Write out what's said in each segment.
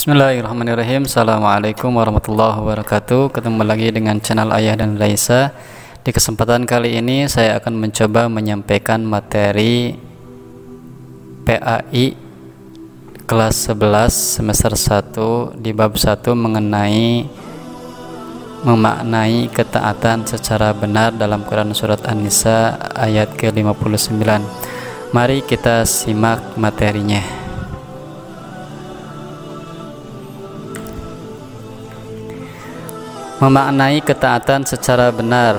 Bismillahirrahmanirrahim. Assalamualaikum warahmatullahi wabarakatuh. Ketemu lagi dengan channel Ayah dan Raisa. Di kesempatan kali ini saya akan mencoba menyampaikan materi PAI kelas 11 semester 1 di bab 1 mengenai memaknai ketaatan secara benar dalam Quran surat An-Nisa ayat ke-59. Mari kita simak materinya. Memaknai ketaatan secara benar.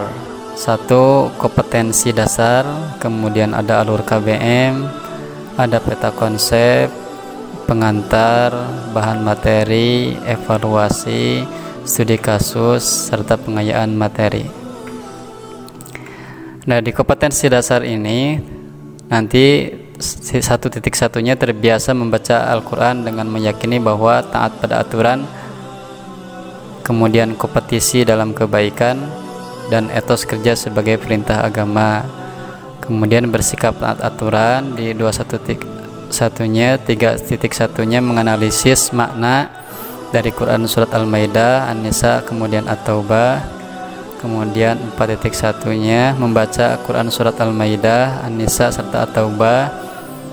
1. Kompetensi dasar, kemudian ada alur KBM, ada peta konsep, pengantar, bahan materi, evaluasi, studi kasus, serta pengayaan materi. Nah, di kompetensi dasar ini nanti 1.1-nya terbiasa membaca Al-Quran dengan meyakini bahwa taat pada aturan, kemudian kompetisi dalam kebaikan, dan etos kerja sebagai perintah agama. Kemudian bersikap taat aturan di 2.1-nya, 3.1-nya menganalisis makna dari Quran surat Al-Maidah, An-Nisa, kemudian At-Taubah. Kemudian 4.1-nya membaca Quran surat Al-Maidah, An-Nisa, serta At-Taubah,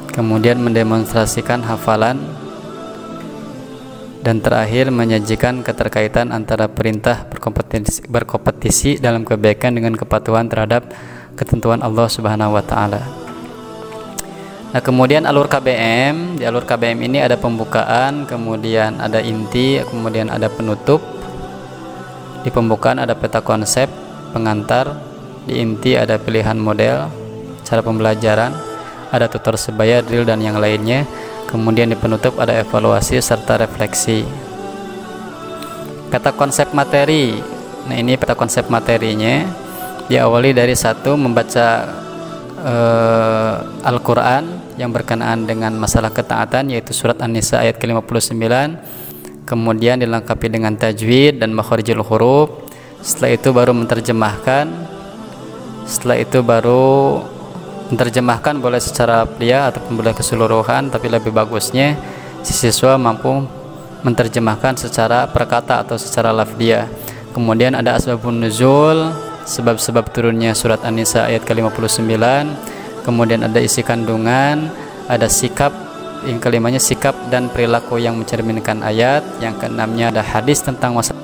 kemudian mendemonstrasikan hafalan. Dan terakhir menyajikan keterkaitan antara perintah berkompetisi dalam kebaikan dengan kepatuhan terhadap ketentuan Allah Subhanahu wa taala. Nah, kemudian alur KBM, di alur KBM ini ada pembukaan, kemudian ada inti, kemudian ada penutup. Di pembukaan ada peta konsep, pengantar, di inti ada pilihan model, cara pembelajaran, ada tutor sebaya, drill, dan yang lainnya. Kemudian di penutup ada evaluasi serta refleksi. Peta konsep materi. Nah, ini peta konsep materinya diawali dari 1. Membaca Al-Quran yang berkenaan dengan masalah ketaatan, yaitu surat An-Nisa ayat ke-59. Kemudian dilengkapi dengan tajwid dan makharijul huruf. Setelah itu baru menerjemahkan. Setelah itu baru menerjemahkan, boleh secara pria ataupun boleh keseluruhan, tapi lebih bagusnya si siswa mampu menerjemahkan secara perkata atau secara lafdiyah. Kemudian ada asbabun nuzul, sebab-sebab turunnya surat An-Nisa ayat ke-59. Kemudian ada isi kandungan, ada sikap, yang kelimanya sikap dan perilaku yang mencerminkan ayat. Yang keenamnya ada hadis tentang masalah.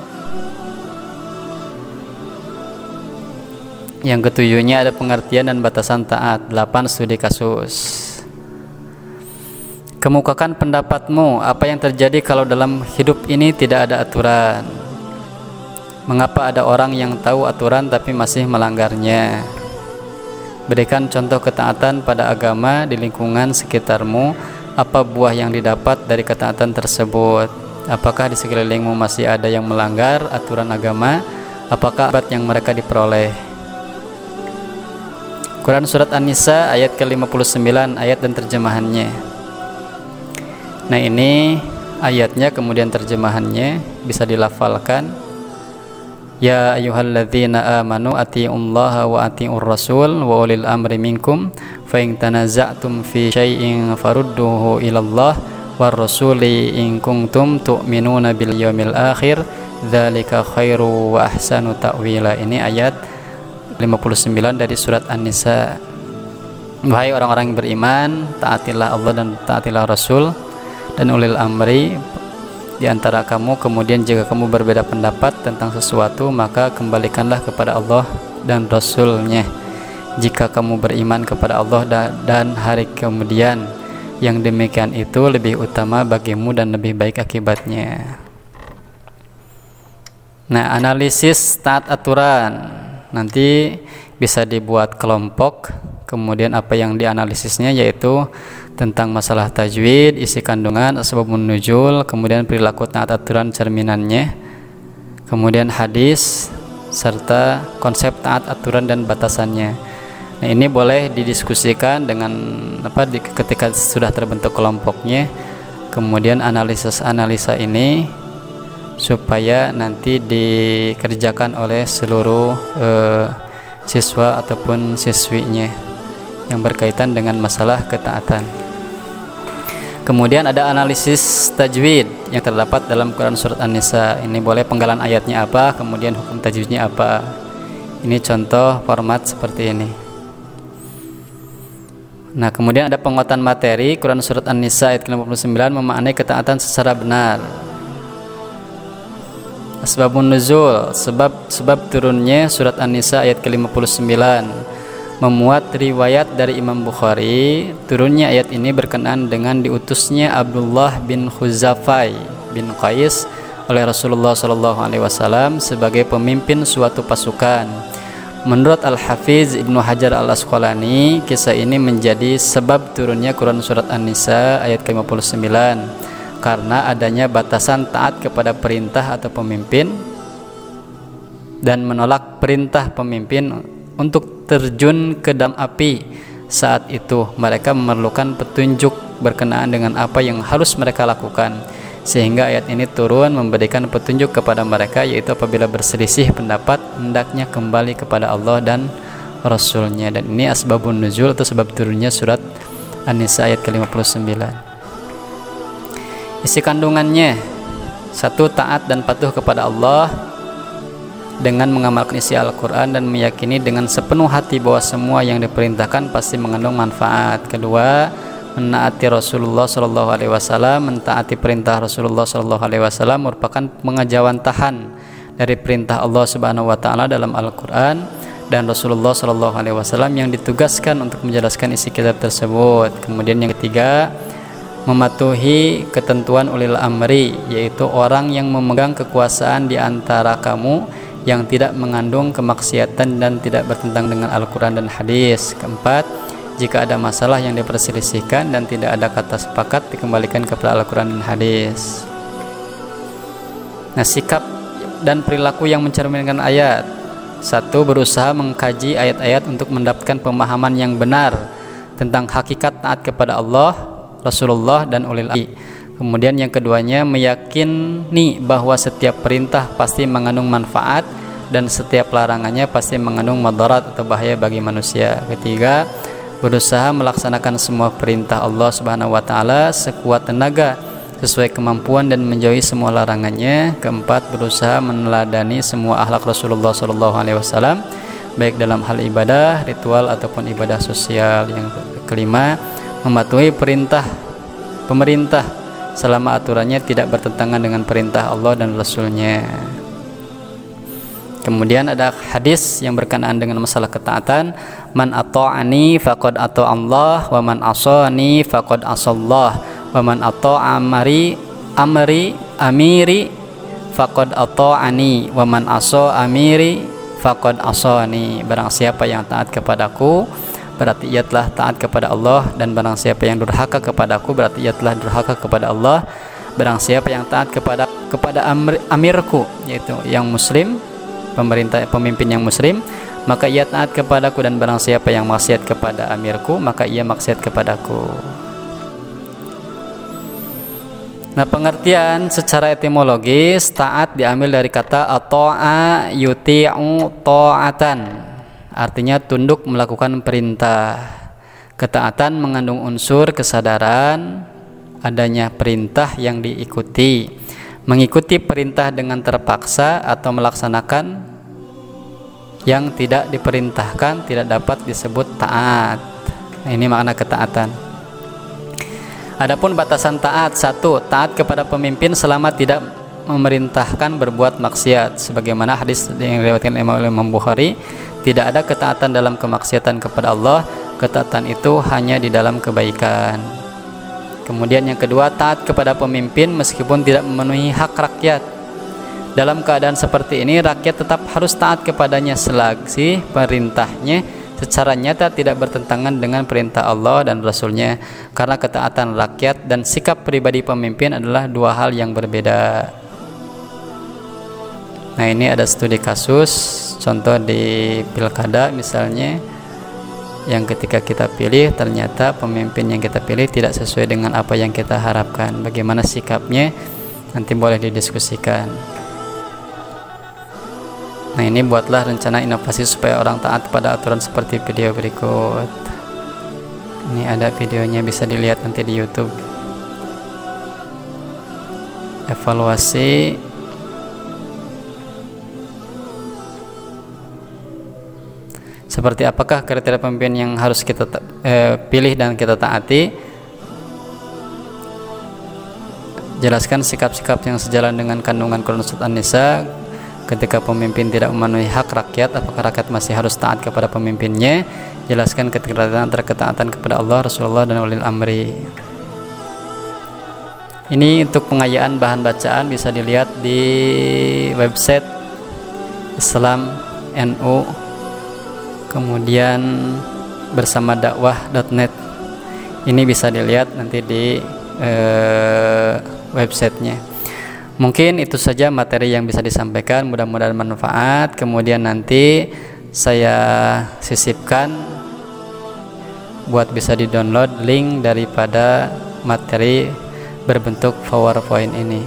Yang ketujuhnya ada pengertian dan batasan taat. 8. Studi kasus. Kemukakan pendapatmu, apa yang terjadi kalau dalam hidup ini tidak ada aturan? Mengapa ada orang yang tahu aturan tapi masih melanggarnya? Berikan contoh ketaatan pada agama di lingkungan sekitarmu. Apa buah yang didapat dari ketaatan tersebut? Apakah di sekelilingmu masih ada yang melanggar aturan agama? Apakah akibat yang mereka diperoleh? Quran surat An-Nisa ayat ke-59, ayat dan terjemahannya. Nah, ini ayatnya, kemudian terjemahannya bisa dilafalkan. Ya ayyuhalladzina amanu atiiullaha wa atiiur rasul wa ulil amri minkum fa in tanaza'tum fi syai'in farudduhu ilallah war rasuli in kuntum tu'minuna bil yaumil akhir dzalika khairu wa ahsanu ta'wila. Ini ayat 59 dari surat An-Nisa. Wahai orang-orang yang beriman, taatilah Allah dan taatilah Rasul dan ulil amri di antara kamu. Kemudian jika kamu berbeda pendapat tentang sesuatu, maka kembalikanlah kepada Allah dan Rasul-Nya. Jika kamu beriman kepada Allah dan hari kemudian, yang demikian itu lebih utama bagimu dan lebih baik akibatnya. Nah, analisis taat aturan nanti bisa dibuat kelompok. Kemudian apa yang dianalisisnya yaitu tentang masalah tajwid, isi kandungan, asbabun nuzul, kemudian perilaku taat aturan cerminannya, kemudian hadis, serta konsep taat aturan dan batasannya. Nah, ini boleh didiskusikan dengan ketika sudah terbentuk kelompoknya. Kemudian analisa ini supaya nanti dikerjakan oleh seluruh siswa ataupun siswinya yang berkaitan dengan masalah ketaatan. Kemudian ada analisis tajwid, yang terdapat dalam Quran surat An-Nisa. Ini boleh penggalan ayatnya apa, kemudian hukum tajwidnya apa. Ini contoh format seperti ini. Nah, kemudian ada penguatan materi. Quran surat An-Nisa ayat ke-59 memaknai ketaatan secara benar. Asbabun nuzul, sebab turunnya surat An-Nisa ayat ke-59 memuat riwayat dari Imam Bukhari. Turunnya ayat ini berkenaan dengan diutusnya Abdullah bin Khuzafai bin Qais oleh Rasulullah SAW sebagai pemimpin suatu pasukan. Menurut Al-Hafiz Ibnu Hajar Al-Asqalani, kisah ini menjadi sebab turunnya Quran surat An-Nisa ayat ke-59 karena adanya batasan taat kepada perintah atau pemimpin dan menolak perintah pemimpin untuk terjun ke dalam api. Saat itu mereka memerlukan petunjuk berkenaan dengan apa yang harus mereka lakukan, sehingga ayat ini turun memberikan petunjuk kepada mereka, yaitu apabila berselisih pendapat hendaknya kembali kepada Allah dan Rasulnya. Dan ini asbabun nuzul atau sebab turunnya surat An-Nisa ayat ke-59. Isi kandungannya: 1. Taat dan patuh kepada Allah dengan mengamalkan isi Al-Quran dan meyakini dengan sepenuh hati bahwa semua yang diperintahkan pasti mengandung manfaat. 2. Menaati Rasulullah SAW. Mentaati perintah Rasulullah SAW merupakan pengejawantahan dari perintah Allah Subhanahu wa Ta'ala dalam Al-Quran dan Rasulullah SAW yang ditugaskan untuk menjelaskan isi kitab tersebut. Kemudian yang ketiga, mematuhi ketentuan ulil amri, yaitu orang yang memegang kekuasaan di antara kamu yang tidak mengandung kemaksiatan dan tidak bertentangan dengan Al-Quran dan hadis. Keempat, jika ada masalah yang diperselisihkan dan tidak ada kata sepakat, dikembalikan kepada Al-Quran dan hadis. Nah, sikap dan perilaku yang mencerminkan ayat: 1. Berusaha mengkaji ayat-ayat untuk mendapatkan pemahaman yang benar tentang hakikat taat kepada Allah, Rasulullah dan ulil amri. Kemudian yang keduanya, meyakini bahwa setiap perintah pasti mengandung manfaat dan setiap larangannya pasti mengandung madarat atau bahaya bagi manusia. Ketiga, berusaha melaksanakan semua perintah Allah Subhanahu wa Ta'ala sekuat tenaga sesuai kemampuan dan menjauhi semua larangannya. Keempat, berusaha meneladani semua akhlak Rasulullah SAW baik dalam hal ibadah, ritual ataupun ibadah sosial. Yang kelima, mematuhi perintah pemerintah selama aturannya tidak bertentangan dengan perintah Allah dan Rasulnya. Kemudian ada hadis yang berkenaan dengan masalah ketaatan: man ata'ani faqad ata'allah wa man asani faqad asallah wa man ata'a amiri faqad ata'ani wa man asa amiri faqad asani. Barang siapa yang taat kepadaku berarti ia telah taat kepada Allah, dan barang siapa yang durhaka kepadaku berarti ia telah durhaka kepada Allah. Barang siapa yang taat kepada amirku, yaitu yang muslim, pemimpin yang muslim, maka ia taat kepadaku, dan barang siapa yang maksiat kepada amirku maka ia maksiat kepadaku. Nah, pengertian secara etimologis taat diambil dari kata ata'a yuti'u ta'atan, artinya tunduk melakukan perintah. Ketaatan mengandung unsur kesadaran adanya perintah yang diikuti. Mengikuti perintah dengan terpaksa atau melaksanakan yang tidak diperintahkan tidak dapat disebut taat. Nah, ini makna ketaatan. Adapun batasan taat: 1. Taat kepada pemimpin selama tidak memerintahkan berbuat maksiat, sebagaimana hadis yang diriwayatkan Imam Bukhari, tidak ada ketaatan dalam kemaksiatan kepada Allah, ketaatan itu hanya di dalam kebaikan. Kemudian yang kedua, taat kepada pemimpin meskipun tidak memenuhi hak rakyat. Dalam keadaan seperti ini, rakyat tetap harus taat kepadanya selagi perintahnya secara nyata tidak bertentangan dengan perintah Allah dan Rasulnya, karena ketaatan rakyat dan sikap pribadi pemimpin adalah dua hal yang berbeda. Nah, ini ada studi kasus, contoh di pilkada misalnya, yang ketika kita pilih ternyata pemimpin yang kita pilih tidak sesuai dengan apa yang kita harapkan. Bagaimana sikapnya nanti boleh didiskusikan. Nah, ini buatlah rencana inovasi supaya orang taat pada aturan seperti video berikut. Ini ada videonya, bisa dilihat nanti di YouTube. evaluasi seperti apakah kriteria pemimpin yang harus kita pilih dan kita taati. Jelaskan sikap-sikap yang sejalan dengan kandungan Quran Surat An-Nisa. Ketika pemimpin tidak memenuhi hak rakyat, apakah rakyat masih harus taat kepada pemimpinnya? Jelaskan ketaatan kepada Allah, Rasulullah, dan ulil amri. Ini untuk pengayaan bahan bacaan bisa dilihat di website Islam NU, kemudian bersama dakwah.net. Ini bisa dilihat nanti di websitenya. Mungkin itu saja materi yang bisa disampaikan, mudah-mudahan manfaat. Kemudian nanti saya sisipkan buat bisa di-download link daripada materi berbentuk PowerPoint ini.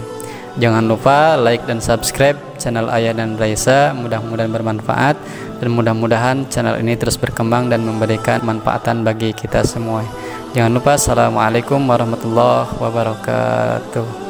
Jangan lupa like dan subscribe channel Ayah dan Raisa, mudah-mudahan bermanfaat, dan mudah-mudahan channel ini terus berkembang dan memberikan manfaatan bagi kita semua. Jangan lupa, assalamualaikum warahmatullahi wabarakatuh.